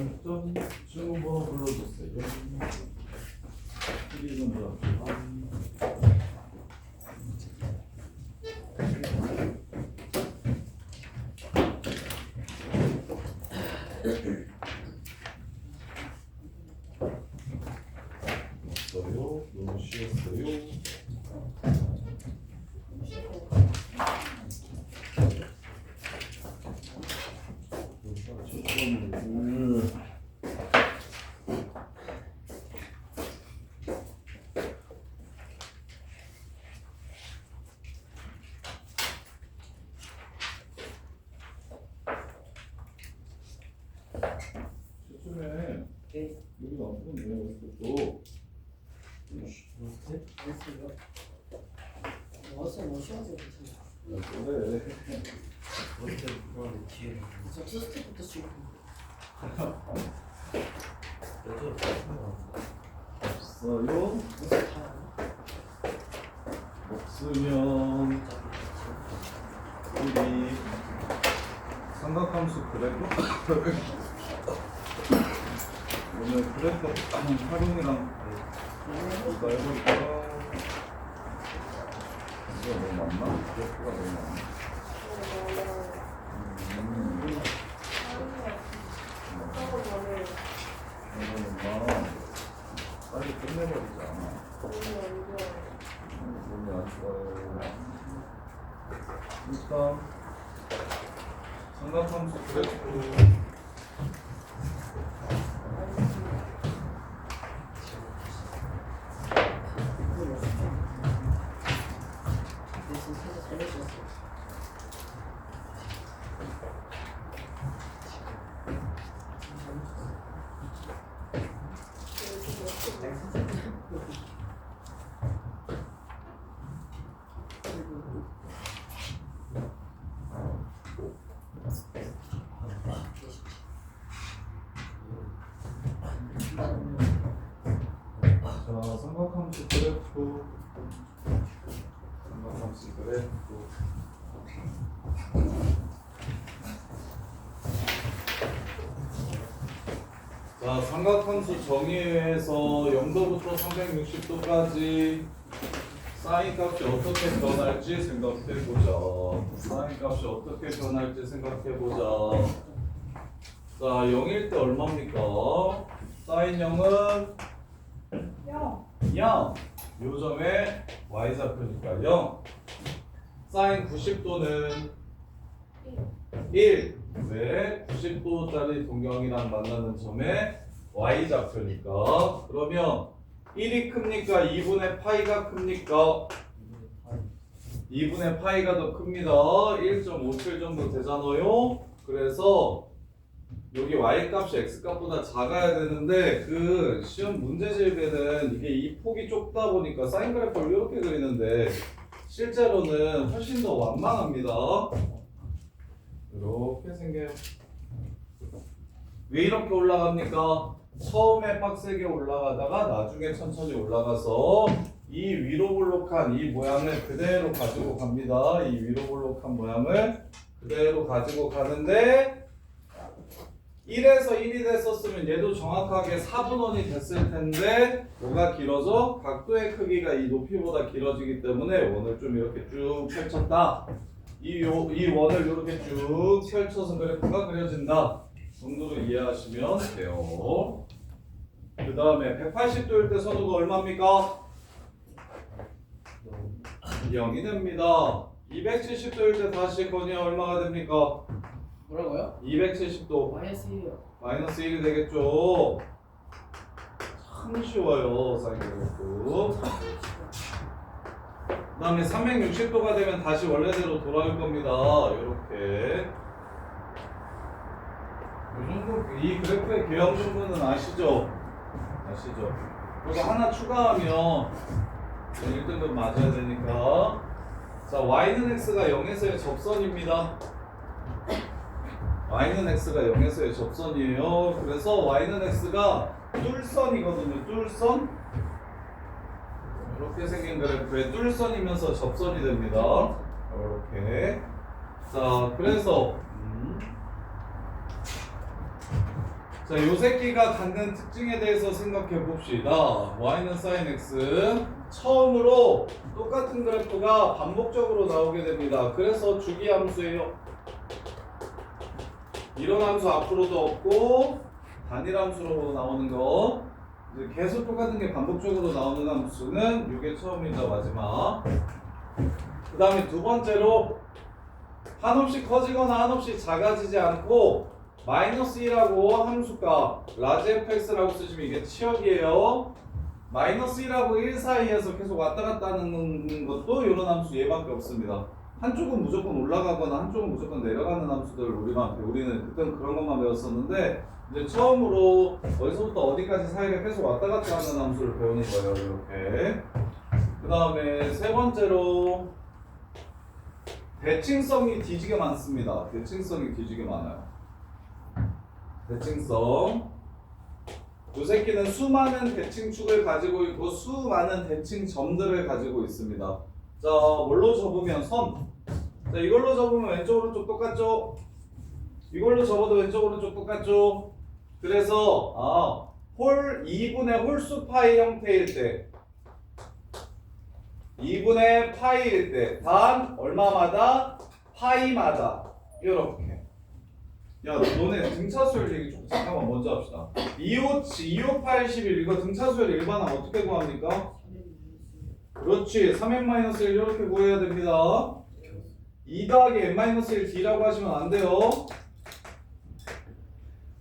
점점 주문번호 불러주세요. 이름 불러주세요. 없어요. 너무 쉬웠어요. 최초에 여기가 없는 내용을 또 어제 뭐 쉬어서 괜찮아. 그래. 어제 그거는 뒤에 저 스텝부터 쉬고. 없어요. 없으면 우리 삼각함수 그래프 오늘 그래프 활용이랑 이거 해볼까? 이거 너무 많나? 그래프가 너무 많나? 이거는 빨리 끝내버리자. 몸이 안 좋아요. 일단 삼각함수 그래프 자, 삼각함수 그래프 삼각함수 그래프 자, 삼각함수 정의에서 0도부터 360도까지 사인 값이 어떻게 변할지 생각해보자. 사인 값이 어떻게 변할지 생각해보자. 자, 0일 때 얼마입니까? 사인 0은 0. 요점에 y좌표니까 0. 사인 90도는 1. 왜? 90도짜리 동경이랑 만나는 점에 y좌표니까. 그러면 1이 큽니까? 2분의 파이가 큽니까? 2분의 파이가 더 큽니다. 1.57 정도 되잖아요. 그래서 여기 y값이 x값보다 작아야 되는데 그 시험 문제집에는 이게 이 폭이 좁다 보니까 사인 그래프를 이렇게 그리는데 실제로는 훨씬 더 완만합니다. 이렇게 생겨요. 왜 이렇게 올라갑니까? 처음에 빡세게 올라가다가 나중에 천천히 올라가서 이 위로 볼록한 이 모양을 그대로 가지고 갑니다. 이 위로 볼록한 모양을 그대로 가지고 가는데 1에서 1이 됐었으면 얘도 정확하게 4분원이 됐을 텐데 뭐가 길어져? 각도의 크기가 이 높이보다 길어지기 때문에 원을 좀 이렇게 쭉 펼쳤다. 이 원을 이렇게 쭉 펼쳐서 그래프가 그려진다 정도로 이해하시면 돼요. 그 다음에 180도일 때 선호가 얼마입니까? 0이 됩니다. 270도일 때 다시 거니 얼마가 됩니까? 뭐라고요? 270도 마이너스 1이요. 마이너스 1이 되겠죠. 참 쉬워요 사인 그래프. 그 다음에 360도가 되면 다시 원래대로 돌아올 겁니다. 이렇게 이 정도, 이 그래프의 개형 정도는 아시죠? 아시죠? 그리고 하나 추가하면 1등급 맞아야 되니까. 자, y는 x가 0에서의 접선입니다. y는 x가 0에서의 접선이에요. 그래서 y는 x가 뚫선이거든요. 뚫선. 이렇게 생긴 그래프에 뚫선이면서 접선이 됩니다. 이렇게. 자, 그래서 자, 요 새끼가 갖는 특징에 대해서 생각해 봅시다. y는 sin x. 처음으로 똑같은 그래프가 반복적으로 나오게 됩니다. 그래서 주기 함수예요. 이런 함수 앞으로도 없고 단일 함수로 나오는 거. 이제 계속 똑같은 게 반복적으로 나오는 함수는 이게 처음이자 마지막. 그 다음에 두 번째로 한없이 커지거나 한없이 작아지지 않고 마이너스 1하고 함수가 라지 fx라고 쓰시면 이게 치역이에요. 마이너스 1하고 1 사이에서 계속 왔다 갔다 하는 것도 이런 함수 얘밖에 없습니다. 한쪽은 무조건 올라가거나 한쪽은 무조건 내려가는 함수들을 우리는 그때는 그런 것만 배웠었는데 이제 처음으로 어디서부터 어디까지 사이가 계속 왔다 갔다 하는 함수를 배우는 거예요. 이렇게. 그 다음에 세 번째로 대칭성이 뒤지게 많습니다. 대칭성이 뒤지게 많아요. 대칭성. 이 새끼는 수많은 대칭축을 가지고 있고 수많은 대칭점들을 가지고 있습니다. 자, 뭘로 접으면 선. 자, 이걸로 접으면 왼쪽 오른쪽 똑같죠? 이걸로 접어도 왼쪽 오른쪽 똑같죠? 그래서 홀 2분의 홀수 파이 형태일 때 2분의 파이일 때 단 얼마마다 파이마다 이렇게. 야, 너네 등차수열 얘기 좀 잠깐만 먼저 합시다. 25811 이거 등차수열 일반항 어떻게 구합니까? 그렇지. 3n-1 이렇게 구해야 됩니다. 2 더하기 n-1 d라고 하시면 안 돼요.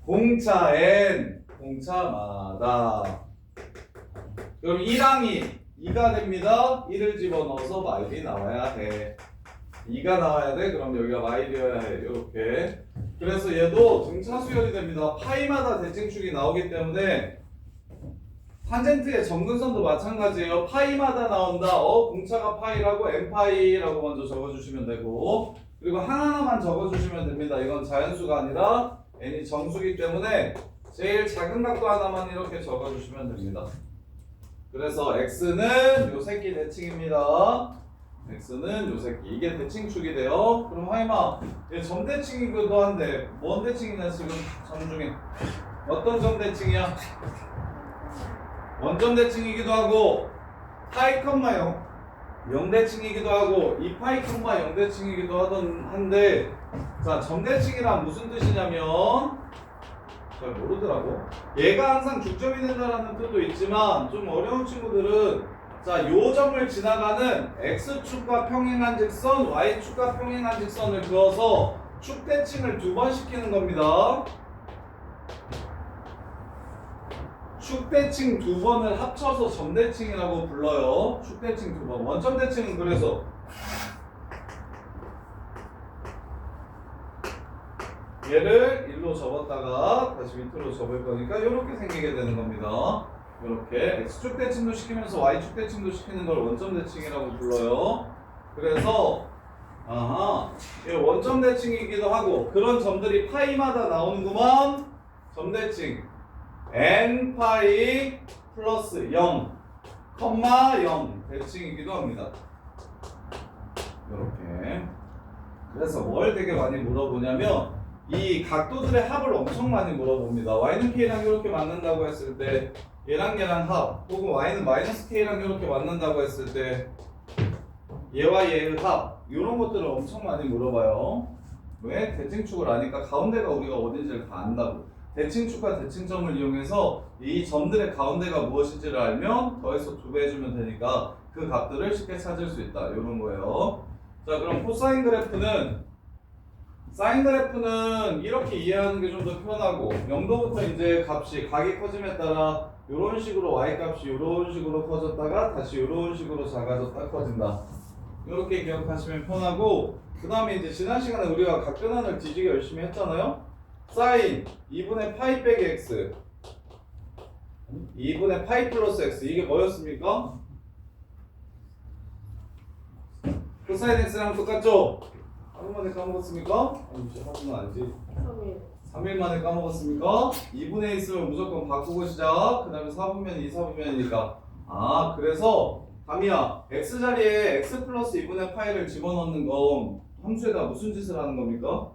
공차 n 공차마다. 그럼 1항이 2가 됩니다. 1을 집어넣어서 마일이 나와야 돼. 2가 나와야 돼. 그럼 여기가 마일이어야 해. 이렇게. 그래서 얘도 등차수열이 됩니다. 파이마다 대칭축이 나오기 때문에 탄젠트의 점근선도 마찬가지예요. 파이마다 나온다. 공차가 파이라고 n파이라고 먼저 적어주시면 되고 그리고 하나하나만 적어주시면 됩니다. 이건 자연수가 아니라 n이 정수기 때문에 제일 작은 각도 하나만 이렇게 적어주시면 됩니다. 그래서 x는 요 새끼 대칭입니다. x는 요 새끼. 이게 대칭축이 돼요. 그럼 하이마 얘 점대칭이기도 한데 뭔 대칭이냐 지금 점 중에 어떤 점대칭이야? 원점 대칭이기도 하고 파이 컴마 0 대칭이기도 하고 2파이 컴마 0 대칭이기도 한데 자 점대칭이란 무슨 뜻이냐면 잘 모르더라고. 얘가 항상 중점이 된다라는 뜻도 있지만 좀 어려운 친구들은 자 요 점을 지나가는 x축과 평행한 직선 y축과 평행한 직선을 그어서 축대칭을 2번 시키는 겁니다. 축대칭 2번을 합쳐서 점대칭이라고 불러요. 축대칭 2번. 원점대칭은 그래서 얘를 1로 접었다가 다시 밑으로 접을 거니까 이렇게 생기게 되는 겁니다. 이렇게 x축 대칭도 시키면서 y축 대칭도 시키는 걸 원점 대칭이라고 불러요. 그래서 얘 원점 대칭이기도 하고 그런 점들이 파이마다 나오는구만. 점대칭 n 파이 플러스 0, 컴마 0 대칭이기도 합니다. 이렇게. 그래서 뭘 되게 많이 물어보냐면 이 각도들의 합을 엄청 많이 물어봅니다. y는 k랑 이렇게 맞는다고 했을 때 얘랑 얘랑 합, 혹은 y는 마이너스 k랑 이렇게 맞는다고 했을 때 얘와 얘의 합, 이런 것들을 엄청 많이 물어봐요. 왜? 대칭축을 아니까 가운데가 우리가 어딘지를 다 안다고. 대칭축과 대칭점을 이용해서 이 점들의 가운데가 무엇인지를 알면 더해서 2배 해주면 되니까 그 값들을 쉽게 찾을 수 있다. 이런 거예요. 자, 그럼 코사인 그래프는 사인 그래프는 이렇게 이해하는 게 좀 더 편하고 0도부터 이제 값이 각이 커짐에 따라 이런 식으로 y값이 이런 식으로 커졌다가 다시 이런 식으로 작아졌다 커진다. 이렇게 기억하시면 편하고 그 다음에 이제 지난 시간에 우리가 각변환을 뒤지게 열심히 했잖아요. 사인 2분의 파이 빼기 x 2분의 파이 플러스 x 이게 뭐였습니까? 코사인 x랑 똑같죠? 하루 만에 까먹었습니까? 아니 하루는 아니지 3일 만에 까먹었습니까? 2분의 있으면 무조건 바꾸고 시작. 그 다음에 4분면 2, 4분면이니까 그래서 담이야 x 자리에 x 플러스 2분의 파이를 집어넣는 건 함수에다 무슨 짓을 하는 겁니까?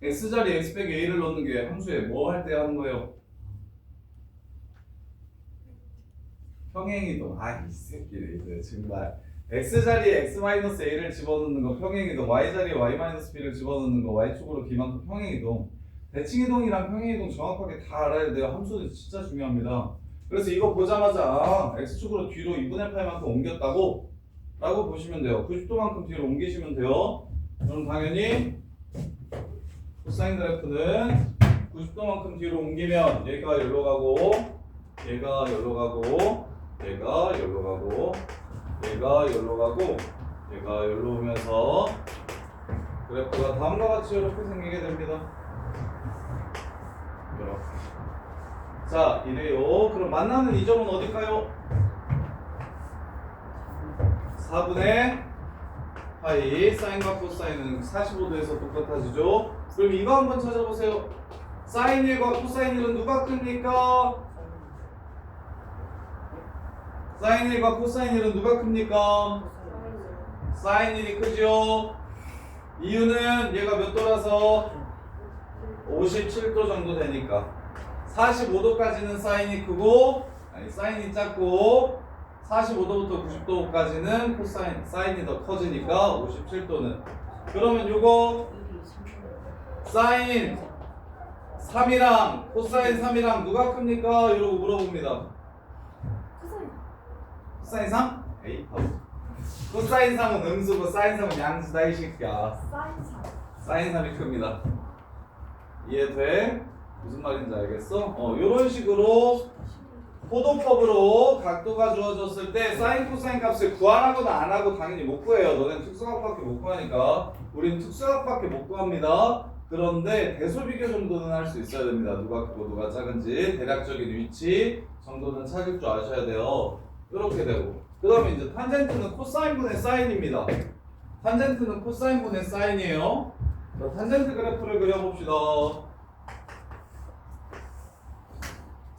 x자리 x 빼기 a를 넣는 게 함수에 뭐 할 때 하는 거예요? 평행이동. 아, 이 새끼들 정말. x자리에 x-a를 집어넣는 거 평행이동, y자리에 y-b를 집어넣는 거 y축으로 b만큼 평행이동. 대칭이동이랑 평행이동 정확하게 다 알아야 돼요. 함수는 진짜 중요합니다. 그래서 이거 보자마자 아, x축으로 뒤로 2분의 8만큼 옮겼다고? 라고 보시면 돼요. 90도만큼 뒤로 옮기시면 돼요. 그럼 당연히 코사인 그래프는 90도만큼 뒤로 옮기면 얘가 여기로 가고 얘가 여기로 가고 얘가 여기로 가고 얘가 여기로 가고 얘가 여기로 오면서 그래프가 다음과 같이 이렇게 생기게 됩니다. 이렇게. 자, 이래요. 그럼 만나는 이 점은 어딜까요? 4분의 파이. 사인과 코사인은 45도에서 똑같아지죠. 그럼 이거 한번 찾아보세요. 사인 1과 코사인 1은 누가 큽니까? 사인 1과 코사인 1은 누가 큽니까? 사인 1이 크죠? 이유는 얘가 몇 도라서 57도 정도 되니까 45도까지는 사인이 크고 아니 사인이 작고 45도부터 90도까지는 코사인 사인이 더 커지니까 57도는 그러면 요거 사인 3이랑 코사인 3이랑 누가 큽니까? 이러고 물어봅니다. 코사인 3? 에이 바보. 코사인 3은 음수고 사인 3은 양수다 이 새끼야. 사인 3이 큽니다. 이해돼? 무슨 말인지 알겠어? 요런 식으로 포도법으로 각도가 주어졌을 때 사인 코사인 값을 구하라고는 안 하고 당연히 못 구해요. 너네는 특수각밖에 못 구하니까 우리는 특수각밖에 못 구합니다. 그런데 대소비교 정도는 할 수 있어야 됩니다. 누가 크고 누가 작은지 대략적인 위치 정도는 찾을 줄 아셔야 돼요. 이렇게 되고 그 다음에 이제 탄젠트는 코사인분의 사인입니다. 탄젠트는 코사인분의 사인이에요. 자, 탄젠트 그래프를 그려봅시다.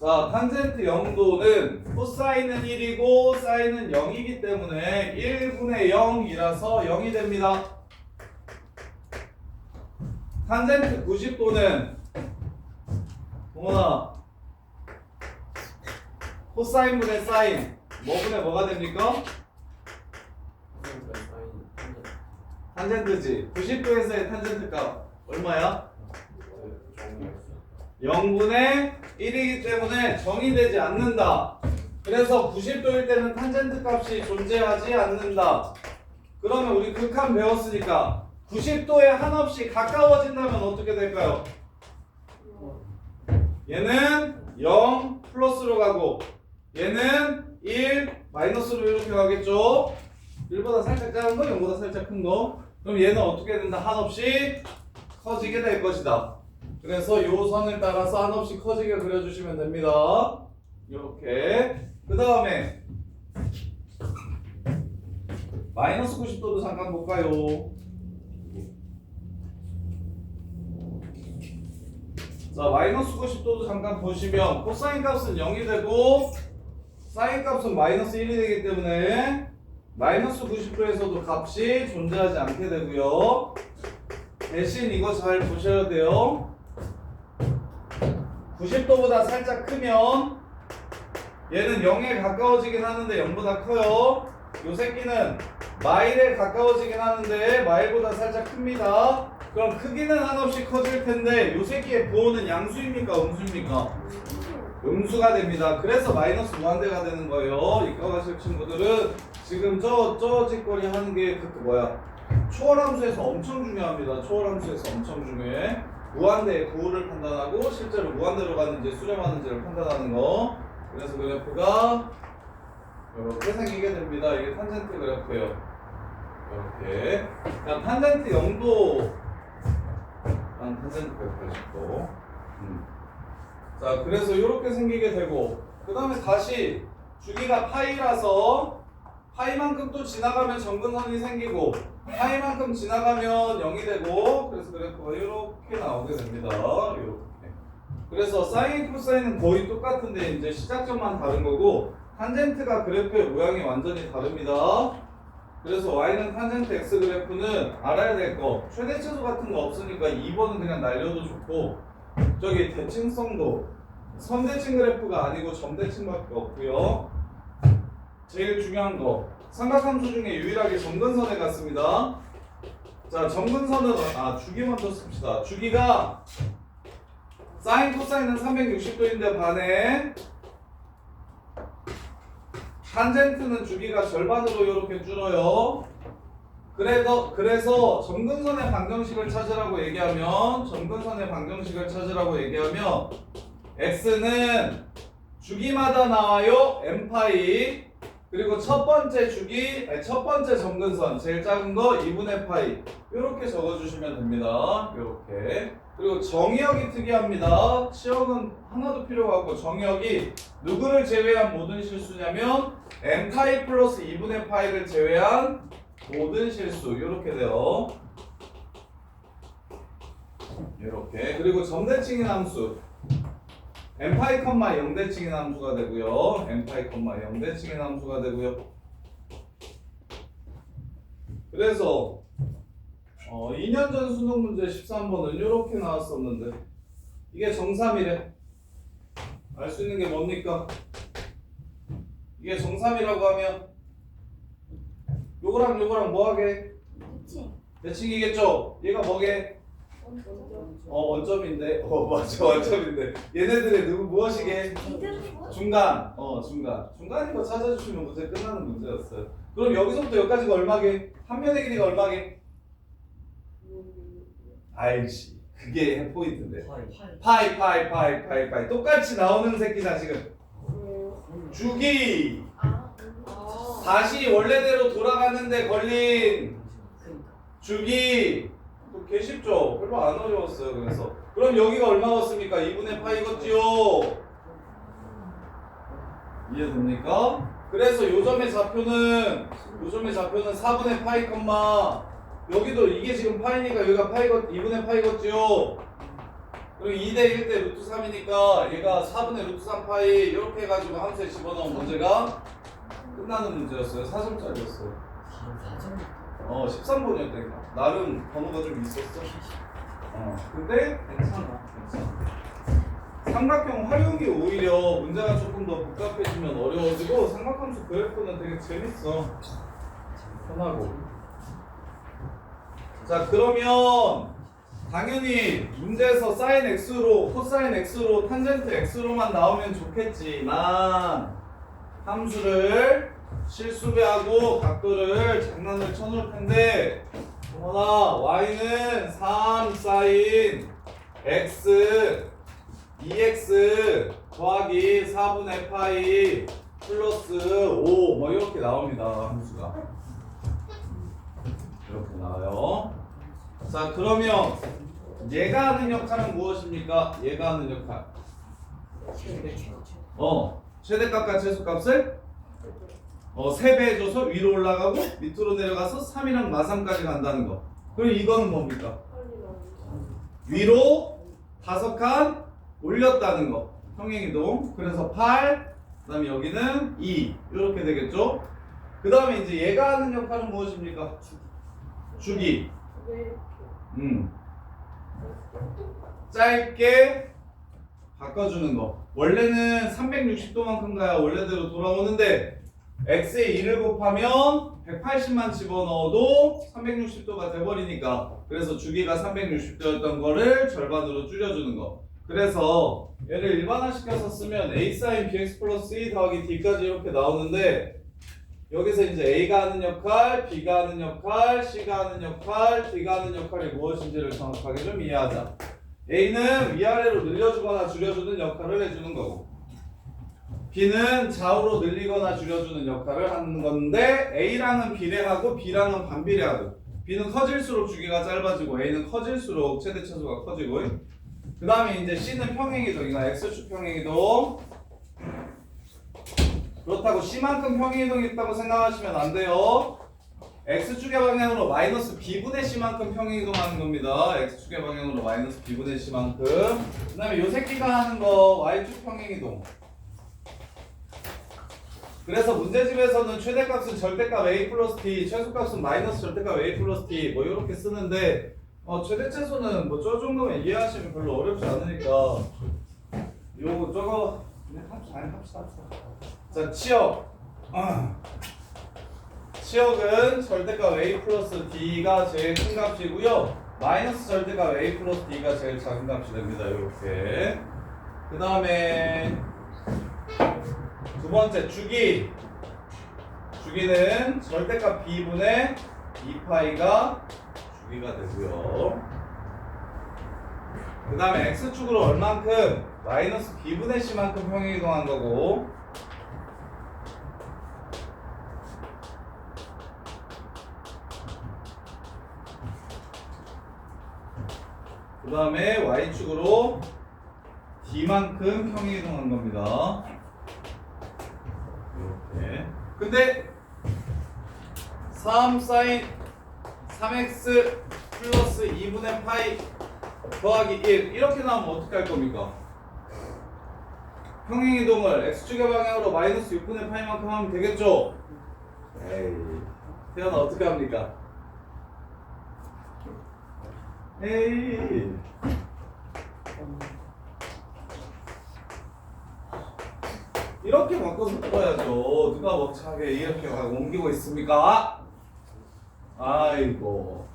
자, 탄젠트 0도는 코사인은 1이고 사인은 0이기 때문에 1분의 0이라서 0이 됩니다. 탄젠트 90도는 동원아 코사인분의 사인 뭐분의 뭐가 됩니까? 탄젠트지. 90도에서의 탄젠트 값 얼마야? 0분의 1이기 때문에 정의되지 않는다. 그래서 90도일 때는 탄젠트 값이 존재하지 않는다. 그러면 우리 극한 배웠으니까 90도에 한없이 가까워진다면 어떻게 될까요? 얘는 0 플러스로 가고 얘는 1 마이너스로 이렇게 가겠죠. 1보다 살짝 작은 거, 0보다 살짝 큰 거. 그럼 얘는 어떻게 된다? 한없이 커지게 될 것이다. 그래서 요 선을 따라서 한없이 커지게 그려주시면 됩니다. 이렇게. 그 다음에 마이너스 90도도 잠깐 볼까요? 자, 마이너스 90도도 잠깐 보시면 코사인 값은 0이 되고 사인 값은 마이너스 1이 되기 때문에 마이너스 90도에서도 값이 존재하지 않게 되고요. 대신 이거 잘 보셔야 돼요. 90도보다 살짝 크면 얘는 0에 가까워지긴 하는데 0보다 커요. 요 새끼는 마일에 가까워지긴 하는데 마일보다 살짝 큽니다. 그럼 크기는 한없이 커질 텐데 요 새끼의 부호는 양수입니까? 음수입니까? 음수가 됩니다. 그래서 마이너스 무한대가 되는 거예요. 이과 가실 친구들은 지금 저 짓거리 하는 게 그 뭐야? 초월함수에서 엄청 중요합니다. 초월함수에서 엄청 중요해. 무한대의 부호를 판단하고 실제로 무한대로 가는지 수렴하는지를 판단하는 거. 그래서 그래프가 이렇게 생기게 됩니다. 이게 탄젠트 그래프예요. 이렇게. 자, 탄젠트 0도 탄젠트 그래프를 짚고. 자, 그래서 이렇게 생기게 되고 그 다음에 다시 주기가 파이라서 파이만큼 또 지나가면 정근선이 생기고 파이만큼 지나가면 0이 되고 그래서 그래프가 이렇게 나오게 됩니다. 이렇게. 그래서 사인, 코사인은 거의 똑같은데 이제 시작점만 다른 거고 탄젠트가 그래프의 모양이 완전히 다릅니다. 그래서 y는 탄젠트 x 그래프는 알아야 될 거 최대치수 같은 거 없으니까 2번은 그냥 날려도 좋고 저기 대칭성도 선대칭 그래프가 아니고 점대칭밖에 없고요. 제일 중요한 거 삼각함수 중에 유일하게 점근선에 갔습니다. 자 점근선은 주기 먼저 씁시다. 주기가 사인 코사인은 360도인데 반에 탄젠트는 주기가 절반으로 이렇게 줄어요. 그래서 점근선의 방정식을 찾으라고 얘기하면 x는 주기마다 나와요 m파이 그리고 첫 번째 점근선 제일 작은 거 2분의 파이 이렇게 적어주시면 됩니다. 이렇게 그리고 정의역이 특이합니다. 치역은 하나도 필요가 없고 정의역이 누구를 제외한 모든 실수냐면 m파이 플러스 2분의 파이를 제외한 모든 실수 이렇게 돼요. 이렇게 그리고 점대칭인 함수 m파이, 0대칭인 함수가 되고요. m파이, 0대칭인 함수가 되고요. 그래서 2년 전 수능 문제 13번은 이렇게 나왔었는데 이게 정삼이래. 알 수 있는 게 뭡니까? 이게 정삼이라고 하면 요거랑 뭐하게? 대칭이겠죠? 얘가 뭐게? 원점인데 맞아 원점인데 얘네들의 무엇이게? 중간 중간인 거 찾아주시면 문제 끝나는 문제였어요. 그럼 여기서부터 여기까지가 얼마게? 한 면의 길이가 얼마게? 알지 그게 포인트인데 파이 똑같이 나오는 새끼다 지금. 주기 다시 원래대로 돌아가는데 걸린 주기 개 쉽죠? 별로 안 어려웠어요. 그래서 그럼 여기가 얼마였습니까? 2분의 파이겠지요? 이해됩니까? 그래서 요점의 좌표는 4분의 파이 여기도 이게 지금 파이니까 여기가 2분의 파이겠지요? 그리고 2대 1대 루트 3이니까 얘가 4분의 루트 3 파이 이렇게 해가지고 함수에 집어넣은 문제가 끝나는 문제였어요. 4점짜리였어요. 13번이었다니까. 나름 번호가 좀 있었어. 근데 괜찮아. 삼각형 활용이 오히려 문제가 조금 더 복잡해지면 어려워지고 삼각함수 그래프는 되게 재밌어. 편하고. 자 그러면 당연히 문제에서 사인 x로 코사인 x로 탄젠트 x로만 나오면 좋겠지만 함수를 실수배하고 각도를 장난을 쳐놓을 텐데 어머나 y는 3 사인 x 2x 더하기 4분의 파이 플러스 5 뭐 이렇게 나옵니다. 함수가 이렇게 나와요. 자 그러면 얘가 하는 역할은 무엇입니까? 얘가 하는 역할 최대값과 최소값을 3배 해줘서 위로 올라가고 밑으로 내려가서 3이랑 마삼까지 간다는 거. 그럼 이거는 뭡니까? 위로 5칸 올렸다는 거. 평행이동. 그래서 8, 그 다음에 여기는 2 이렇게 되겠죠? 그 다음에 이제 얘가 하는 역할은 무엇입니까? 주기. 짧게 바꿔주는 거. 원래는 360도만큼 가야 원래대로 돌아오는데 x에 2를 곱하면 180만 집어넣어도 360도가 돼버리니까 그래서 주기가 360도였던 거를 절반으로 줄여주는 거. 그래서 얘를 일반화시켜서 쓰면 a sin bx 플러스 2 더하기 d까지 이렇게 나오는데 여기서 이제 a가 하는 역할, b가 하는 역할, c가 하는 역할, d가 하는 역할이 무엇인지를 정확하게 좀 이해하자. a는 위아래로 늘려주거나 줄여주는 역할을 해주는 거고 b는 좌우로 늘리거나 줄여주는 역할을 하는 건데 a랑은 비례하고 b랑은 반비례하고 b는 커질수록 주기가 짧아지고 a는 커질수록 최대 차수가 커지고 그 다음에 이제 c는 평행이동이나 x축 평행이동 그렇다고 c만큼 평행이동이 있다고 생각하시면 안 돼요. x축의 방향으로 마이너스 b분의 c만큼 평행이동하는 겁니다. x축의 방향으로 마이너스 b분의 c만큼 그 다음에 요 새끼가 하는 거 y축 평행이동 그래서 문제집에서는 최대값은 절대값 a 플러스 t, 최소값은 마이너스 절대값 a 플러스 t 뭐 이렇게 쓰는데 최대 최소는 뭐 저 정도면 이해하시면 별로 어렵지 않으니까 요거 저거 그냥 합시다. 자 치역 치역은 절대값 a 플러스 d가 제일 큰 값이고요. 마이너스 절대값 a 플러스 d가 제일 작은 값이 됩니다. 이렇게. 그 다음에 두 번째 주기는 절대값 b분의 2파이가 주기가 되고요. 그 다음에 x축으로 얼만큼? 마이너스 b분의 c만큼 평행이동한 거고, 그 다음에 y축으로 d만큼 평행이동한 겁니다. 이렇게. 근데 3 사인 3x 플러스 2분의 파이 더하기 1 이렇게 나오면 어떻게 할 겁니까? 평행이동을 x축의 방향으로 마이너스 6분의 파이만큼 하면 되겠죠? 에이, 태연아 어떻게 합니까? 에이, 이렇게 바꿔서 풀어야죠. 누가 먹차게 이렇게 옮기고 있습니까? 아이고.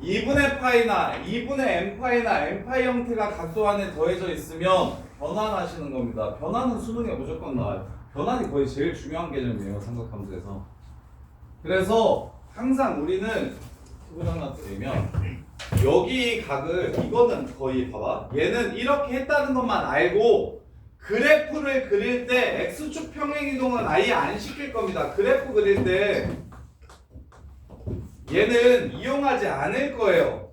2분의 파이나 2분의 n파이나 n파이 형태가 각도 안에 더해져 있으면 변환하시는 겁니다. 변환은 수능에 무조건 나와요. 변환이 거의 제일 중요한 개념이에요. 삼각함수에서. 그래서 항상 우리는 투구 하나 드리면 여기 각을 이거는 거의 봐봐. 얘는 이렇게 했다는 것만 알고 그래프를 그릴 때 x축 평행이동은 아예 안 시킬 겁니다. 그래프 그릴 때 얘는 이용하지 않을 거예요.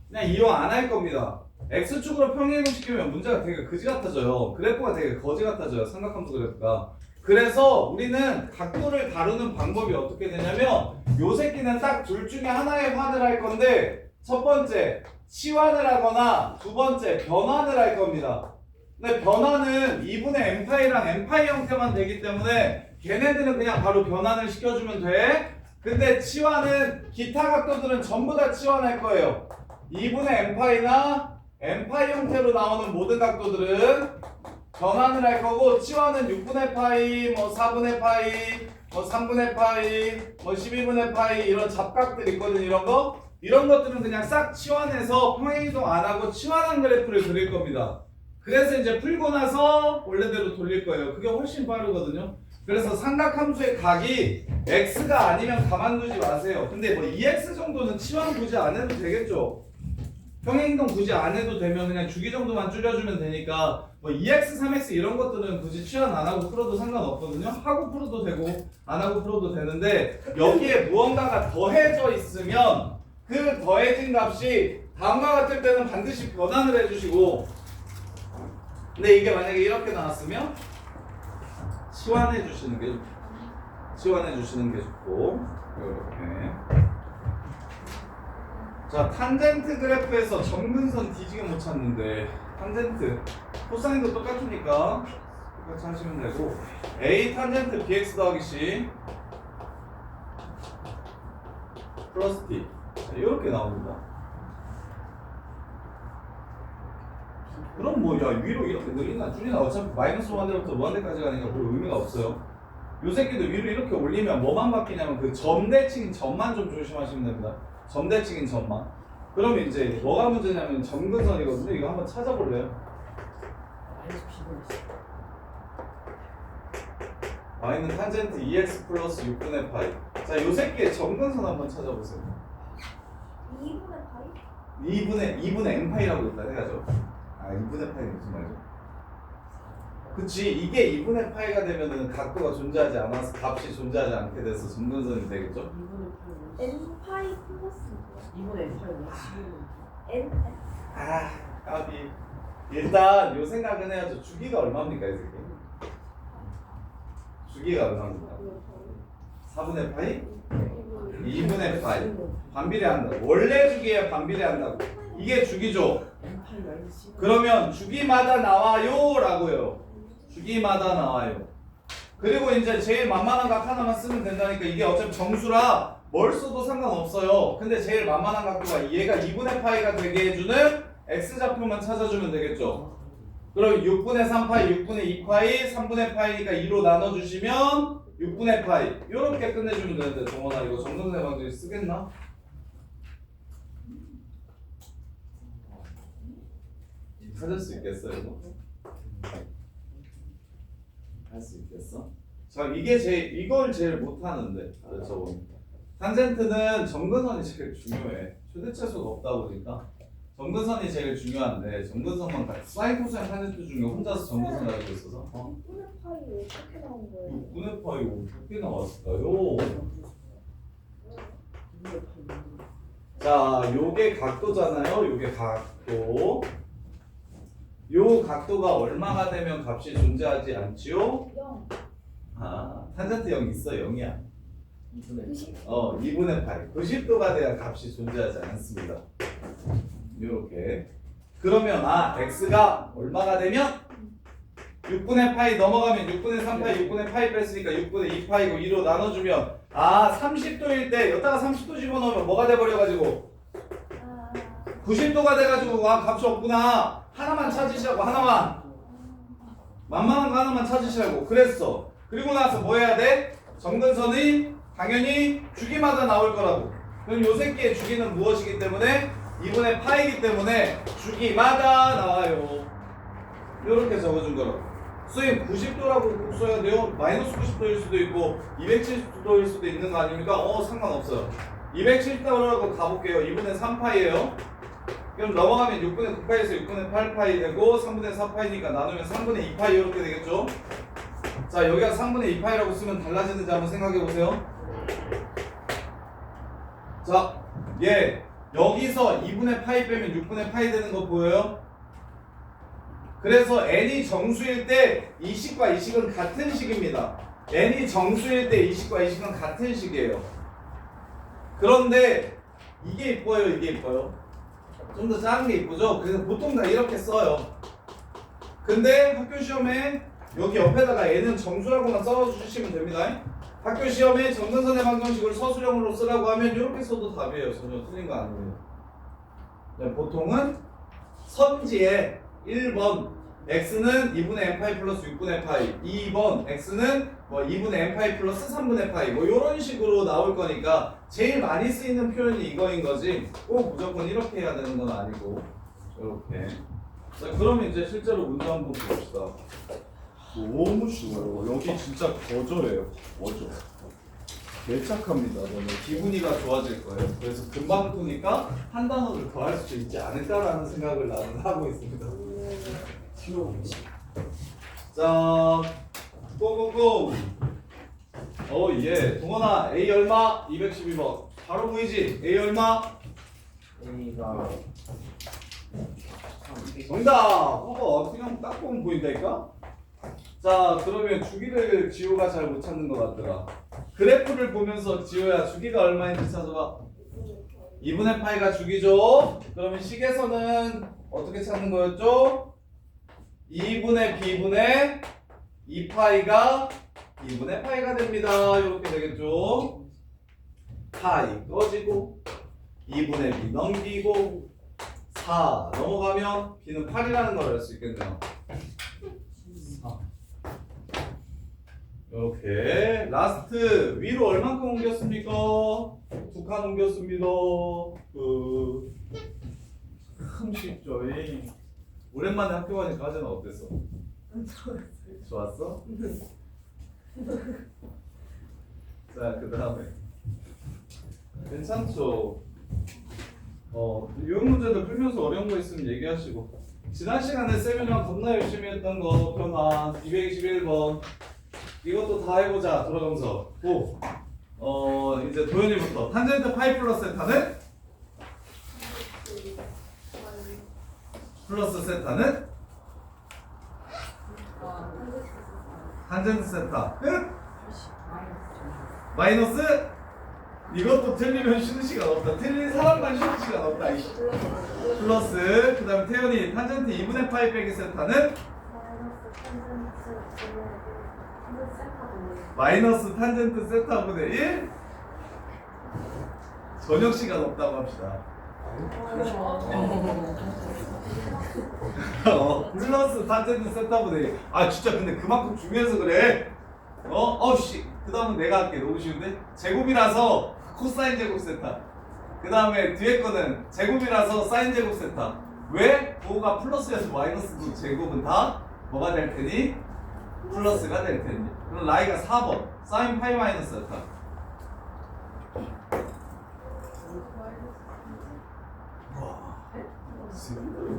그냥 이용 안 할 겁니다. x축으로 평행이동 시키면 문제가 되게 그지 같아져요. 그래프가 되게 거지 같아져요. 삼각함수 그래프가. 그래서 우리는 각도를 다루는 방법이 어떻게 되냐면 요 새끼는 딱 둘 중에 하나에 환을 할 건데 첫 번째 치환을 하거나 두 번째 변환을 할 겁니다. 근데 변환은 2분의 n파이랑 n파이 형태만 되기 때문에 걔네들은 그냥 바로 변환을 시켜주면 돼. 근데 치환은 기타 각도들은 전부 다 치환할 거예요. 2분의 n파이나 n파이 형태로 나오는 모든 각도들은 변환을 할 거고 치환은 6분의 파이, 뭐 4분의 파이, 뭐 3분의 파이, 뭐 12분의 파이 이런 잡각들 있거든. 이런 것들은 그냥 싹 치환해서 평행이동 안 하고 치환한 그래프를 그릴 겁니다. 그래서 이제 풀고 나서 원래대로 돌릴 거예요. 그게 훨씬 빠르거든요. 그래서 삼각함수의 각이 x가 아니면 가만두지 마세요. 근데 뭐 2x 정도는 치환 굳이 안 해도 되겠죠. 평행이동 굳이 안 해도 되면 그냥 주기 정도만 줄여주면 되니까 뭐 2x, 3x 이런 것들은 굳이 치환 안 하고 풀어도 상관없거든요. 하고 풀어도 되고 안 하고 풀어도 되는데 여기에 무언가가 더해져 있으면 그 더해진 값이 다음과 같을 때는 반드시 변환을 해주시고, 근데 이게 만약에 이렇게 나왔으면 치환해 주시는 게 좋고 이렇게. 자, 탄젠트 그래프에서 점근선 뒤지게 못 찾는데 탄젠트 코사인도 똑같으니까 똑같이 하시면 되고 A 탄젠트 bx 더하기 c 플러스 t 이렇게 나옵니다. 그럼 뭐야 위로 이렇게 늘리나 줄이나 어차피 마이너스 1대부터 무한대까지 가니까 별 의미가 없어요. 요 새끼도 위로 이렇게 올리면 뭐만 바뀌냐면 그 점대칭인 점만 좀 조심하시면 됩니다. 점대칭인 점만. 그러면 이제 뭐가 문제냐면 점근선이거든요. 이거 한번 찾아볼래요? 마이너스 b분의 y는 탄젠트 2x 플러스 6분의 파이. 자, 요 새끼의 점근선 한번 찾아보세요. 2분의 파이? 2분의 n파이라고 일단 해야죠. 아, 2분의 파이는 무슨 말이죠? 그치, 이게 2분의 파이가 되면은 각도가 존재하지 않아서 값이 존재하지 않게 돼서 점근선이 되겠죠? 2분의 8은 N 파이 플러스 2분의 8은 12분의 N? 아, 까비. 일단 요 생각은 해야죠. 주기가 얼마입니까, 이 새끼? 주기가 얼마입니까? 4분의 파이? 2분의 파이. 반비례한다. 원래 주기에 반비례한다고. 이게 주기죠. 파이 마이너스 15. 그러면 주기마다 나와요 라고요. 주기마다 나와요. 그리고 이제 제일 만만한 각 하나만 쓰면 된다니까. 이게 어차피 정수라 뭘 써도 상관없어요. 근데 제일 만만한 각도가 얘가 2분의 파이가 되게 해주는 x좌표만 찾아주면 되겠죠. 그럼 6분의 3파이, 6분의 2파이, 3분의 파이니까 2로 나눠주시면 6분의 파이 이렇게 끝내주면 되는데 정원아 이거 정근의 방정식 쓰겠나? 찾을 수 있겠어요 이거? 할 수 있겠어? 자 이게 이걸 제일 못하는데 가르쳐 보면 탄젠트는 정근선이 제일 중요해. 최대차수가 없다 보니까 정근선이 제일 중요한데 정근선만 사인 코사인 탄젠트 중에 혼자서 정근선 가지고 있어서 6분의 파이 어떻게 나온 거예요? 6분의 파이 어떻게 나왔을까요? 자 요게 각도잖아요. 요게 각도. 요 각도가 얼마가 되면 값이 존재하지 않지요? 0. 아 탄젠트 0 있어 0이야. 90. 2분의 8 90도가 돼야 값이 존재하지 않습니다. 이렇게 그러면 x가 얼마가 되면 6분의 파이 넘어가면 6분의 3파이 6분의 파이 뺐으니까 6분의 2파이고 2로 나눠주면 30도일 때 여기다가 30도 집어넣으면 뭐가 돼버려가지고 90도가 돼가지고 값이 없구나. 하나만 찾으시라고. 하나만 만만한 거 하나만 찾으시라고 그랬어. 그리고 나서 뭐 해야 돼? 정근선이 당연히 주기마다 나올 거라고. 그럼 요 새끼의 주기는 무엇이기 때문에 2분의 파이기 때문에 주기마다 나와요. 이렇게 적어준 거라고. 선생님 90도라고 꼭 써야 돼요? 마이너스 90도일 수도 있고 270도일 수도 있는 거 아닙니까? 상관없어요. 270도라고 가볼게요. 2분의 3파이에요. 그럼 넘어가면 6분의 9파이에서 6분의 8파이 되고 3분의 4파이니까 나누면 3분의 2파이 이렇게 되겠죠? 자 여기가 3분의 2파이라고 쓰면 달라지는지 한번 생각해 보세요. 자, 여기서 2분의 파이 빼면 6분의 파이 되는 거 보여요? 그래서 n이 정수일 때 이 식과 이 식은 같은 식입니다. n이 정수일 때 이 식과 이 식은 같은 식이에요. 그런데 이게 이뻐요, 이게 이뻐요? 좀 더 작은 게 이쁘죠? 그래서 보통 다 이렇게 써요. 근데 학교 시험에 여기 옆에다가 n은 정수라고만 써주시면 됩니다. 학교 시험에 정근선의 방정식을 서술형으로 쓰라고 하면 이렇게 써도 답이에요. 전혀 틀린 거 아니에요. 보통은 선지에 1번 x는 2분의 n파이 플러스 6분의 파이 2번 x는 2분의 n파이 플러스 3분의 파이 이런 식으로 나올 거니까 제일 많이 쓰이는 표현이 이거인 거지 꼭 무조건 이렇게 해야 되는 건 아니고 이렇게. 자 그러면 이제 실제로 문제 한번 봅시다. 너무 쉬워요. 여기 진짜 거저예요. 거저. 개착합니다. 너는 기분이가 좋아질 거예요. 그래서 금방 푸니까 한 단어를 더 할 수 있지 않을까라는 생각을 나는 하고 있습니다. 자, 고고고. 예. 동원아, A 얼마? 212번. 바로 보이지? A 얼마? A가 정답! 그냥 딱 보면 보인다니까? 자, 그러면 주기를 지호가 잘 못 찾는 것 같더라. 그래프를 보면서 지호야, 주기가 얼마인지 찾아봐. 2분의 파이가 주기죠? 그러면 식에서는 어떻게 찾는 거였죠? 2분의 b분의 2파이가 2분의 파이가 됩니다. 이렇게 되겠죠? 파이 꺼지고 2분의 b 넘기고 4 넘어가면 b는 8이라는 걸 알 수 있겠네요. 이렇게 라스트 위로 얼만큼 옮겼습니까? 2칸 옮겼습니다. 참 쉽죠. 오랜만에 학교 가니까 하재는 어땠어? 좋았어? 자, 그 다음에 괜찮죠? 유형 문제들 풀면서 어려운 거 있으면 얘기하시고 지난 시간에 쌤이랑 겁나 열심히 했던 거 그러면 221번 이것도 다 해보자. 돌아가면서 이제 도현이부터 탄젠트 파이 플러스 세타는? 플러스 세타는? 탄젠트 세타 끝? 마이너스 이것도 틀리면 쉬는 시간 없다. 틀린 사람만 쉬는 시간 없다. 이씨. 플러스 그 다음에 태연이 탄젠트 2분의 파이 빼기 세타는 마이너스 탄젠트 세타분의 1 저녁 시간 없다고 합시다. 플러스 탄젠트 세타분의 1. 아 진짜 근데 그만큼 중요해서 그래. 씨. 그 다음은 내가 할게. 너무 쉬운데? 제곱이라서 코사인 제곱 세타. 그 다음에 뒤에 거는 제곱이라서 사인 제곱 세타. 왜? 부호가 플러스여서 마이너스 제곱은 다 뭐가 될 테니? 플러스가 될 테니. 그럼 라이가 4번. 사인 파이 마이너스 세타. 와.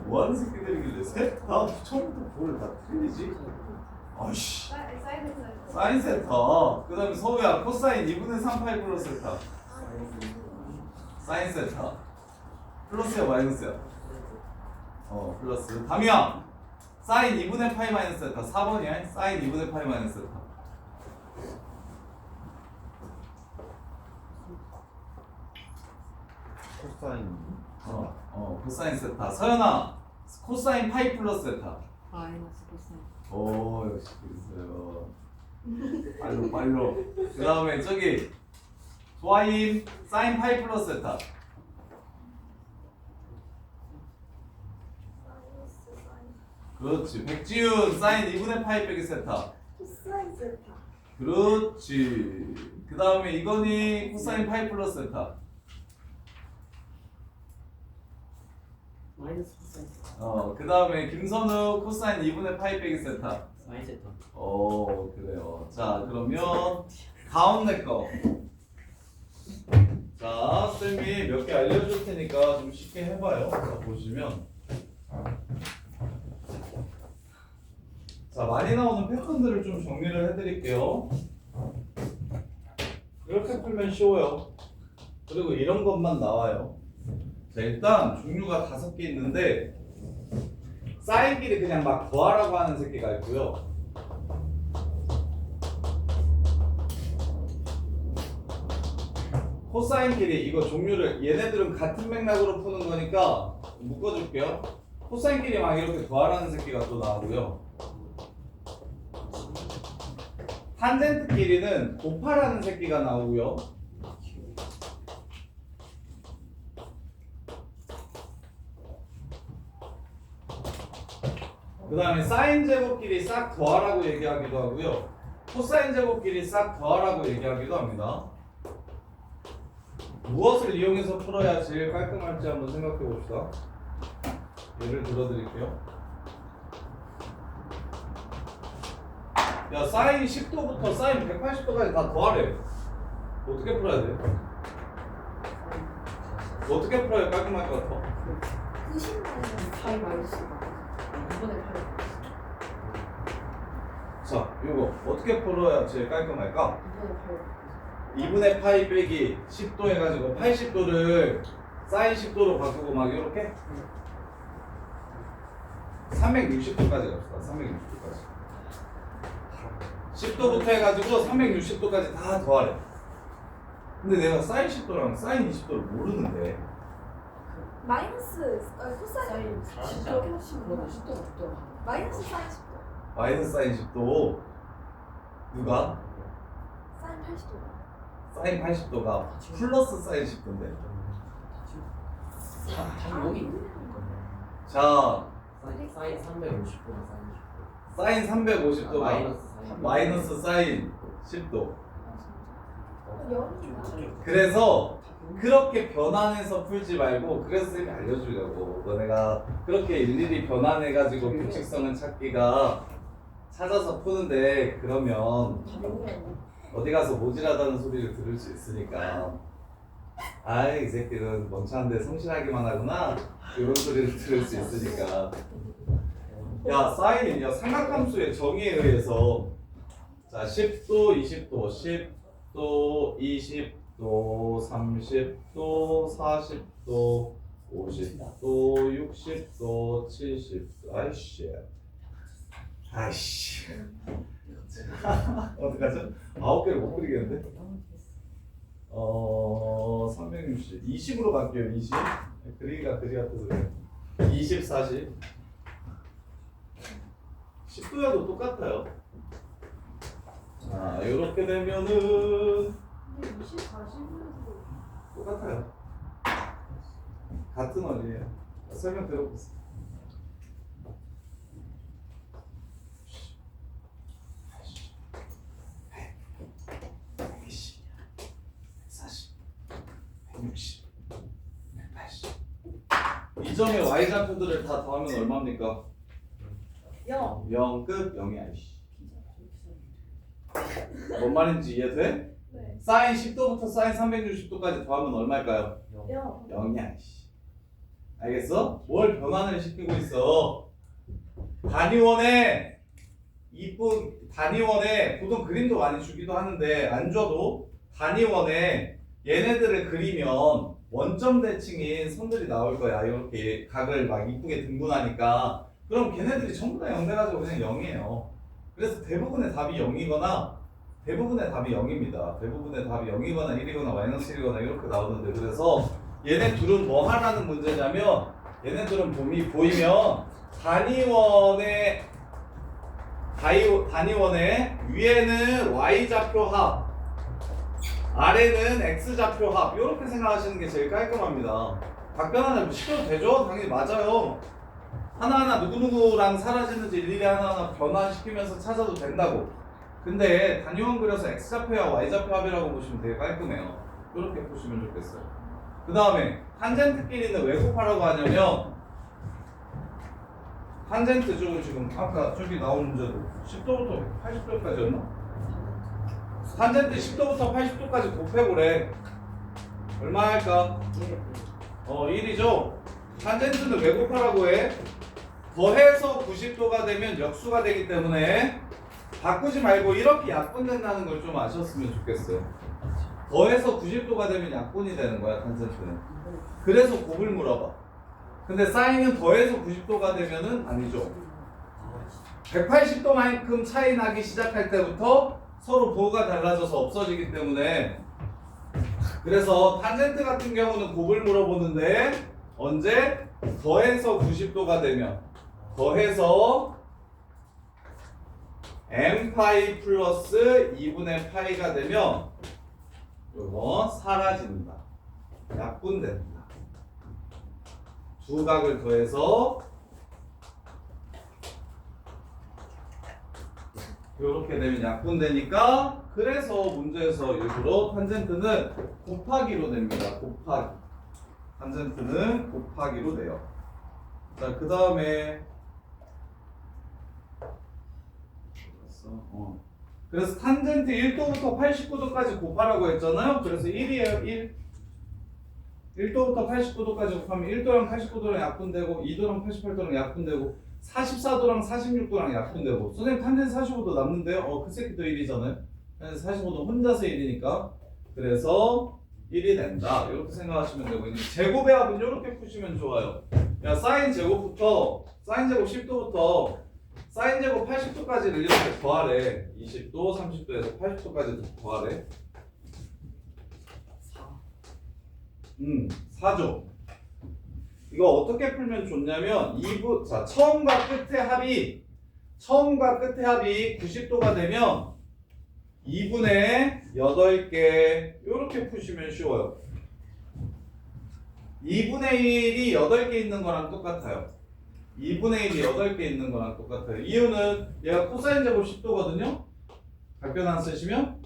뭐하는 새끼들이길래 셋? 다 처음부터 부호를 다 틀리지? 아이씨. 사인 세타. 그 다음에 서우야 코사인 2분의 3 파이 플러스 세타. 사인 세타. 플러스야 마이너스야? 플러스. 담이야 사인 2분의 파이 마이너스 세타. 4번이야. 사인 2분의 파이 마이너스 세타. 코사인. 코사인 세타. 서연아 코사인 파이 플러스 세타. 마이너스 코사인. 오 역시 그랬어요. 빨로. 그 다음에 저기 조아임 사인 파이 플러스 세타. 그렇지. 백지윤 사인 2분의 파이 빼기 세타. 코사인 세타. 그렇지. 그 다음에 이건희 코사인 파이 플러스 세타. 마이너스 코사인. 그 다음에 김선우 코사인 2분의 파이 빼기 세타. 사인 세타. 그래요. 자 그러면 가운데 거. 자 쌤이 몇 개 알려줄 테니까 좀 쉽게 해봐요. 자 보시면 자 많이 나오는 패턴들을 좀 정리를 해드릴게요. 이렇게 풀면 쉬워요. 그리고 이런 것만 나와요. 자 일단 종류가 5개 있는데 사인끼리 그냥 막 더하라고 하는 새끼가 있고요. 코사인끼리 이거 종류를 얘네들은 같은 맥락으로 푸는 거니까 묶어줄게요. 코사인끼리 막 이렇게 더하라는 새끼가 또 나오고요. 탄젠트끼리는 곱하라는 새끼가 나오고요. 그 다음에 사인 제곱끼리 싹 더하라고 얘기하기도 하고요. 코사인 제곱끼리 싹 더하라고 얘기하기도 합니다. 무엇을 이용해서 풀어야 제일 깔끔할지 한번 생각해 봅시다. 예를 들어 드릴게요. 야 사인 10도부터 사인 180도까지 다 더하래. 어떻게 풀어야 돼? 어떻게 풀어야 깔끔할 것 같아? 90만원. 파이 마이너스가 2분의 파이. 자 이거 어떻게 풀어야 제일 깔끔할까? 2분의 파이. 2분의 파이 빼기 10도 해가지고 80도를 사인 10도로 바꾸고 막 이렇게 360도까지 갑시다. 360도까지 10도부터 해가지고 360도까지 다 더하래. 근데 내가 사인 10도랑 사인 20도를 모르는데 마이너스 코사인 사인 10도. 10도 하시면 그러면 10도 없더라. 마이너스 사인 10도. 마이너스 사인 10도 누가? 사인 80도. 사인 80도가 플러스 사인 10도인데 여기. 자 사인 350도나 사인 60도. 사인 350도가 마이너스 사인. 마이너스 사인 10도. 영이나. 그래서 그렇게 변환해서 풀지 말고 그래서 쌤이 알려주려고 너네가 그렇게 일일이 변환해가지고 규칙성을 찾기가 찾아서 푸는데 그러면 어디 가서 모질하다는 소리를 들을 수 있으니까 아이 이 새끼는 멍청한데 성실하기만 하구나 이런 소리를 들을 수 있으니까 야 사인 야 삼각함수의 정의에 의해서 자 10도 20도 10도 20도 30도 40도 50도 60도 70도 아이씨 어떡하죠? 9개를 못 그리겠는데? 360 20으로 갈게요. 20 그리기가 그리 같아서 그래요. 20 40 10도여도 똑같아요. 자 이렇게 되면은 근데 20, 40에서 똑같아요. 같은 원리예요. 설명 들어보세요. 120, 140, 160, 180. 이 점의 y 좌표들을 다 더하면 얼마입니까? 0. 0 끝 0이야. 이씨. 뭔 말인지 이해돼? 네. 사인 10도부터 사인 360도까지 더하면 얼마일까요? 0. 0이야. 이씨. 알겠어? 뭘 변환을 시키고 있어? 단위원에 단위원에 보통 그림도 많이 주기도 하는데 안 줘도 단위원에 얘네들을 그리면 원점 대칭인 선들이 나올 거야. 이렇게 각을 막 이쁘게 등분하니까 그럼 걔네들이 전부 다 0 돼가지고 그냥 0이에요. 그래서 대부분의 답이 0이거나 대부분의 답이 0입니다. 대부분의 답이 0이거나 1이거나 마이너스 1이거나 이렇게 나오는데 그래서 얘네 둘은 뭐 하라는 문제냐면 얘네들은 보이면 단위원의 위에는 y좌표 합 아래는 x좌표 합 이렇게 생각하시는 게 제일 깔끔합니다. 답변 시켜도 되죠? 당연히 맞아요. 하나하나 누구누구랑 사라지는지 일일이 하나하나 변환시키면서 찾아도 된다고. 근데 단위원 그려서 x좌표와 y좌표 합이라고 보시면 되게 깔끔해요. 이렇게 보시면 좋겠어요. 그 다음에 탄젠트끼리는 왜 곱하라고 하냐면 탄젠트 쪽은 지금 아까 저기 나온 문제도 10도부터 80도까지였나? 탄젠트 10도부터 80도까지 곱해보래. 얼마 할까? 1이죠? 탄젠트는 왜 곱하라고 해? 더해서 90도가 되면 역수가 되기 때문에 바꾸지 말고 이렇게 약분된다는 걸 좀 아셨으면 좋겠어요. 더해서 90도가 되면 약분이 되는 거야, 탄젠트는. 그래서 곱을 물어봐. 근데 사인은 더해서 90도가 되면은 아니죠. 180도만큼 차이 나기 시작할 때부터 서로 부호가 달라져서 없어지기 때문에 그래서 탄젠트 같은 경우는 곱을 물어보는데 언제? 더해서 90도가 되면 더해서 m파이 플러스 2분의 파이가 되면 요거 사라진다. 약분된다. 두 각을 더해서 이렇게 되면 약분되니까 그래서 문제에서 일부러 탄젠트는 곱하기로 됩니다. 곱하기. 탄젠트는 곱하기로 돼요. 자, 그 다음에 그래서 탄젠트 1도부터 89도까지 곱하라고 했잖아요. 그래서 1이에요. 1. 1도부터 89도까지 곱하면 1도랑 89도랑 약분되고 2도랑 88도랑 약분되고 44도랑 46도랑 약분되고 선생님 탄젠트 45도 남는데요? 그 새끼도 1이잖아요. 탄젠트 45도 혼자서 1이니까 그래서 1이 된다. 이렇게 생각하시면 되고 이제 제곱의 합은 이렇게 푸시면 좋아요. 야 사인 제곱부터 사인 제곱 10도부터 사인 제곱 80도까지를 이렇게 더하래. 20도, 30도에서 80도까지 더하래. 4죠. 이거 어떻게 풀면 좋냐면 자, 처음과 끝의 합이 90도가 되면 2분의 8개 이렇게 푸시면 쉬워요. 2분의 1이 8개 있는 거랑 똑같아요. 2분의 1이 8개 있는 거랑 똑같아요. 이유는 얘가 코사인 제곱 10도거든요. 답변 안 쓰시면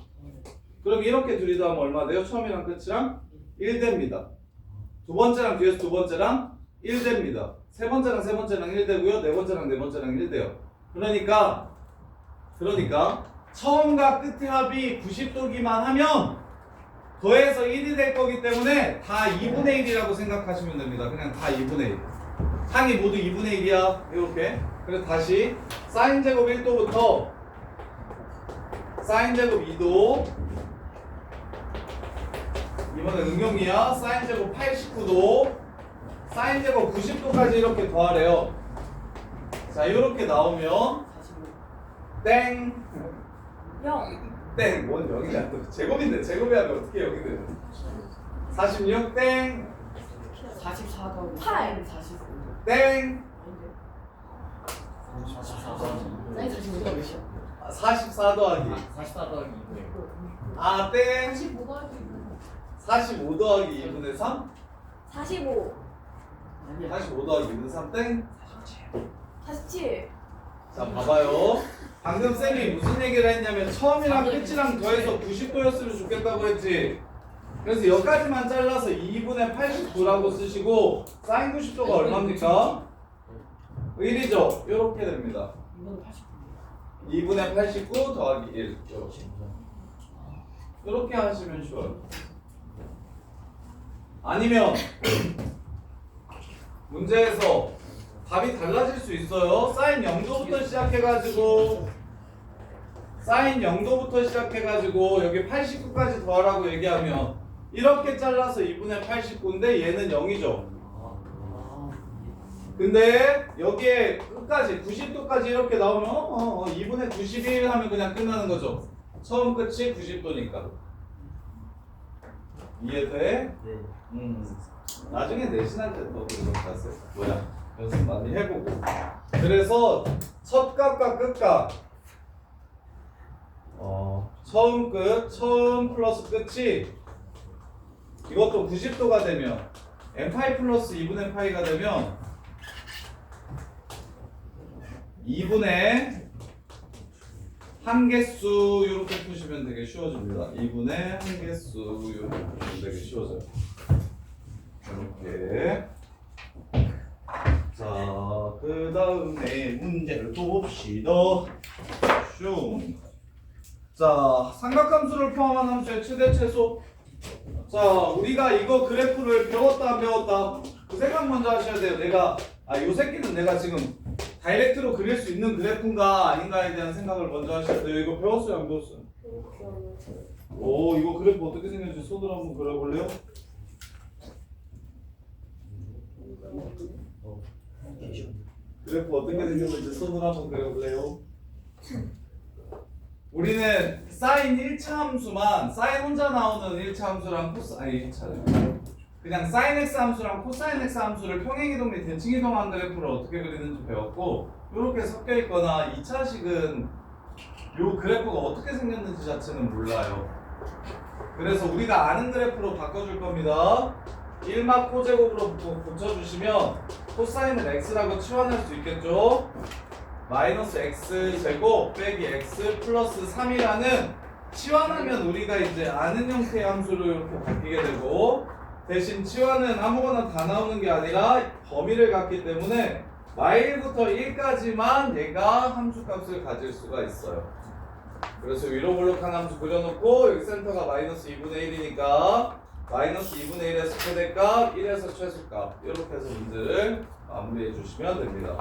그럼 이렇게 둘이 더하면 얼마 돼요? 처음이랑 끝이랑 1 됩니다. 두 번째랑 뒤에서 두 번째랑 1 됩니다. 세 번째랑 1 되고요. 네 번째랑 1 돼요. 그러니까 처음과 끝의 합이 90도기만 하면 더해서 1이 될 거기 때문에 다 2분의 1이라고 생각하시면 됩니다. 그냥 다 2분의 1. 항이 모두 2분의 1이야. 이렇게. 그래서 다시 사인 제곱 1도부터 사인 제곱 2도 이번에 응용이야. 사인 제곱 89도 사인 제곱 90도까지 이렇게 더하래요. 자 이렇게 나오면 땡 0. 땡. 뭔 0이냐 또. 제곱인데 제곱이 하면 어떻게 0이 되냐. 46 땡. 44 더하기 8. 45. 땡. 사인 45가 몇이야? 44 더하기. 44 더하기 2분의 아 땡. 45 더하기 2분. 45 더하기 2분의 3? 45. 45 더하기 2분의 3 땡. 47. 자 봐봐요. 방금 쌤이 무슨 얘기를 했냐면 처음이랑 끝이랑 더해서 90도였으면 좋겠다고 했지. 그래서 여기까지만 잘라서 2분의 89라고 쓰시고 사인 90도가 얼마입니까? 1이죠. 이렇게 됩니다. 이거는 89. 2분의 89 더하기 1 이렇게 하시면 쉬워요. 아니면 문제에서 답이 달라질 수 있어요. 사인 0도부터 시작해가지고 여기 89까지 더하라고 얘기하면 이렇게 잘라서 2분의 89인데 얘는 0이죠. 근데 여기에 끝까지 90도까지 이렇게 나오면 2분의 91 하면 그냥 끝나는 거죠. 처음 끝이 90도니까. 이해돼? 네. 나중에 내신할 때 또 그런 거 봤어요. 연습 많이 해보고. 그래서 첫 값과 끝값 처음 끝, 처음 플러스 끝이 이것도 90도가 되면 n파이 플러스 2분의 파이가 되면 2분의 한개수 이렇게 푸시면 되게 쉬워집니다. 2분의 한개수 이렇게 푸시면 되게 쉬워져요. 이렇게. 자, 그 다음에 문제를 또 봅시다. 슝. 자, 삼각함수를 포함한 함수의 최대 최소. 자, 우리가 이거 그래프를 배웠다 안 배웠다? 그 생각 먼저 하셔야 돼요. 요 새끼는 내가 지금 다이렉트로 그릴 수 있는 그래프인가 아닌가에 대한 생각을 먼저 하셔야 돼요. 이거 배웠어요 안 배웠어요? 오, 이거 그래프 어떻게 생겼는지 손으로 한번 그려볼래요? 그래프 어떻게 생겼는지 손으로 한번 그려볼래요? 우리는 사인 1차 함수만 사인 혼자 나오는 1차 함수랑 그냥 사인 x 함수랑 코사인 x 함수를 평행이동 및 대칭이동한 그래프를 어떻게 그리는지 배웠고 이렇게 섞여 있거나 2차식은 요 그래프가 어떻게 생겼는지 자체는 몰라요. 그래서 우리가 아는 그래프로 바꿔줄 겁니다. 1막 코제곱으로 붙여주시면 코사인을 x라고 치환할 수 있겠죠. 마이너스 x제곱 빼기 x 플러스 3이라는 치환하면 우리가 이제 아는 형태의 함수로 이렇게 바뀌게 되고 대신 치환은 아무거나 다 나오는 게 아니라 범위를 갖기 때문에 y1부터 1까지만 얘가 함수값을 가질 수가 있어요. 그래서 위로 볼록한 함수 그려놓고 여기 센터가 마이너스 2분의 1이니까 마이너스 2분의 1에서 최대값, 1에서 최소값 이렇게 해서 문제를 마무리해 주시면 됩니다.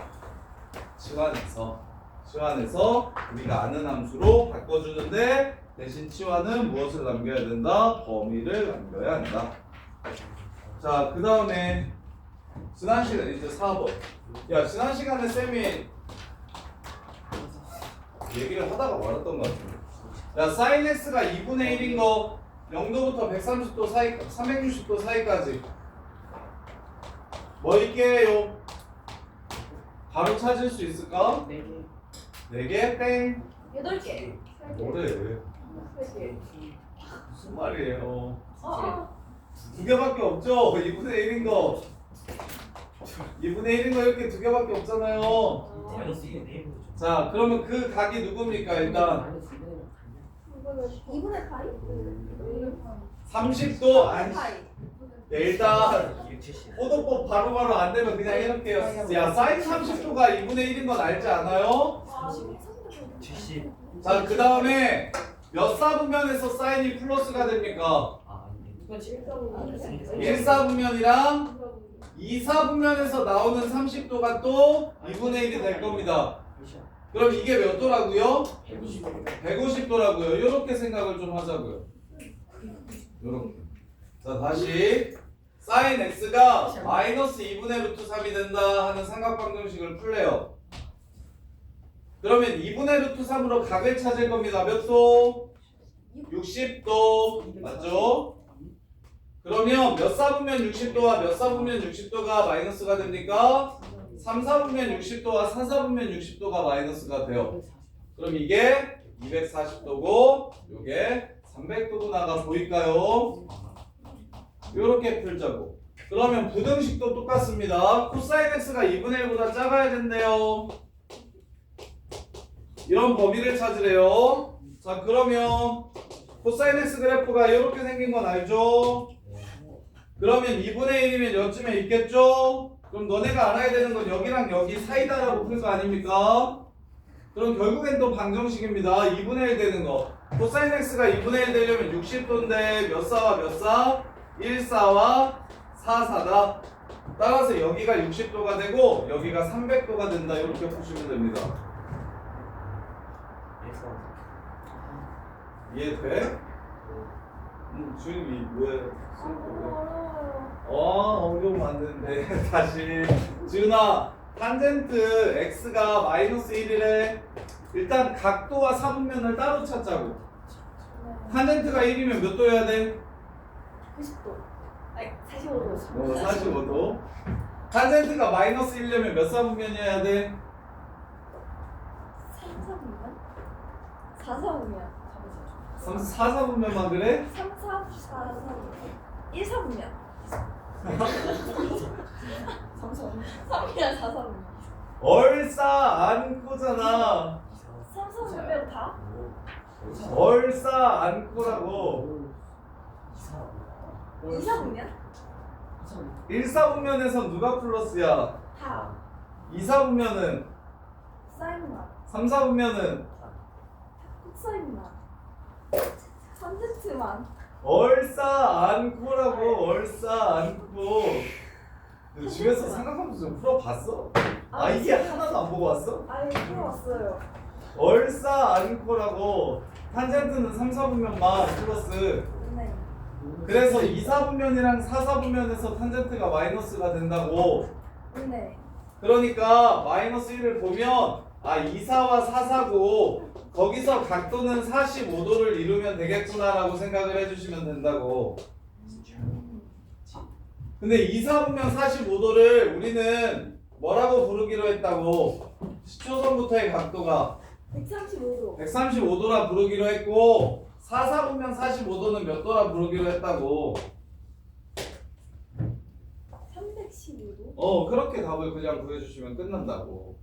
치환해서 우리가 아는 함수로 바꿔주는데 대신 치환은 무엇을 남겨야 된다? 범위를 남겨야 한다. 자, 그 다음에 지난 시간 이제 4번. 야, 지난 시간에 쌤이 얘기를 하다가 말았던 것 같은데. 야, 사인 x가 2분의 1인 거 0도부터 130도 사이, 360도 사이까지 뭐 있게요? 바로 찾을 수 있을까? 4개 땡. 8개. 뭐래? 3개. 무슨 말이에요? 2개밖에 없죠? 2분의 1인 거 2분의 1인 거 이렇게 2개밖에 없잖아요. 자, 그러면 그 각이 누굽니까? 일단 2분의 파이? 30도 아니 파이. 일단 호도법 바로바로 안 되면 그냥 이렇게 해요. 야, 사인 30도가 2분의 1인 건 알지 않아요? 70. 자, 그 다음에 몇 사분면에서 사인이 플러스가 됩니까? 1사분면이랑 2사분면에서 나오는 30도가 또 2분의 1이 될 겁니다. 그럼 이게 몇 도라고요? 150도라고요. 이렇게 생각을 좀 하자고요. 이렇게. 자, 다시 사인 x가 마이너스 2분의 루트 3이 된다 하는 삼각방정식을 풀래요. 그러면 2분의 루트 3으로 각을 찾을 겁니다. 몇 도? 60도 맞죠? 그러면 몇 사분면 60도와 몇 사분면 60도가 마이너스가 됩니까? 3, 4분면 60도와 4, 4분면 60도가 마이너스가 돼요. 그럼 이게 240도고 이게 300도구나가 보일까요? 이렇게 풀자고. 그러면 부등식도 똑같습니다. 코사인 x가 2분의 1보다 작아야 된대요. 이런 범위를 찾으래요. 자, 그러면 코사인 x 그래프가 이렇게 생긴 건 알죠? 그러면 2분의 1이면 여쯤에 있겠죠? 그럼 너네가 알아야 되는 건 여기랑 여기 사이다라고 풀 거 아닙니까? 그럼 결국엔 또 방정식입니다. 2분의 1 되는 거. 코사인 x가 2분의 1 되려면 60도인데 몇 사와 몇 사? 1, 4와 4, 4다. 따라서 여기가 60도가 되고 여기가 300도가 된다. 이렇게 푸시면 됩니다. 이해돼? 주인이 뭐야? 어려우면 안 되는데. 다시. 지은아, 탄젠트 x가 마이너스 1이래. 일단 각도와 사분면을 따로 찾자고. 탄젠트가 1이면 몇 도여야 돼? 90도. 아니 45도. 45도. 탄젠트가 마이너스 1려면 몇 사분면이어야 돼? 3, 4분면. 4사분면만 그래? 3, 4, 4, 1, 4분면. 3이랑 4, 4분면. 얼싸 안고잖아. 3, 4분면 빼고 다? 얼싸 안고라고. 2, 4분면? 1사분면에서 누가 플러스야? 다. 2사분면은? 사인만. 3사분면은? 콧사인만. 3세트만. 얼싸 안고라고. 얼싸 안고. 너 집에서 삼각함수 좀 풀어봤어? 아 이게 하나도 안 보고 왔어? 아니 풀어왔어요. 얼싸 안고라고. 탄젠트는 3, 4분면만 플러스. 네. 그래서 2, 4분면이랑 4, 4분면에서 탄젠트가 마이너스가 된다고. 네. 그러니까 마이너스 1을 보면 2, 4와 4, 4고 거기서 각도는 45도를 이루면 되겠구나라고 생각을 해주시면 된다고. 근데 2, 4분면 45도를 우리는 뭐라고 부르기로 했다고? 시초선부터의 각도가 135도. 135도라 부르기로 했고 4, 4분면 45도는 몇 도라 부르기로 했다고. 315도. 그렇게 답을 그냥 구해주시면 끝난다고.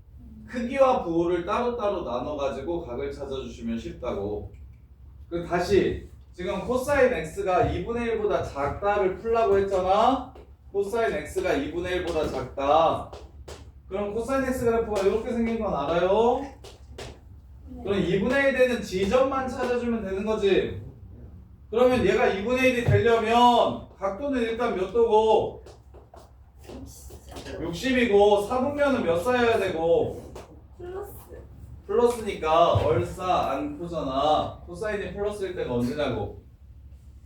크기와 부호를 따로따로 나눠가지고 각을 찾아주시면 쉽다고. 그 다시 지금 코사인 x가 2분의 1보다 작다를 풀라고 했잖아. 코사인 x가 2분의 1보다 작다. 그럼 코사인 x 그래프가 이렇게 생긴 건 알아요? 그럼 2분의 1 되는 지점만 찾아주면 되는 거지. 그러면 얘가 2분의 1이 되려면 각도는 일단 몇 도고? 60이고 4분면은 몇 쌓여야 되고? 플러스. 플러스니까 얼싸 안코잖아. 코사인이 플러스일 때가 언제냐고?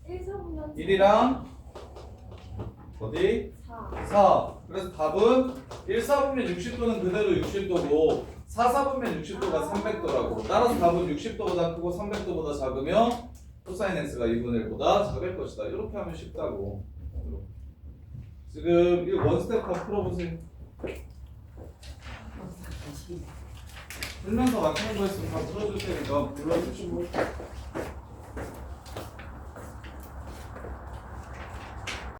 1, 4분면 1이랑 어디? 4. 4. 그래서 답은 1, 4분면 60도는 그대로 60도고 4, 4분면 60도가 300도라고. 따라서 답은 60도보다 크고 300도보다 작으면 코사인 x가 2분의 1보다 작을 것이다. 이렇게 하면 쉽다고. 지금 이 원스텝 다 풀어보세요. 풀면서 맞추는 거 있으면 다 풀어줄 테니까 불러주시고.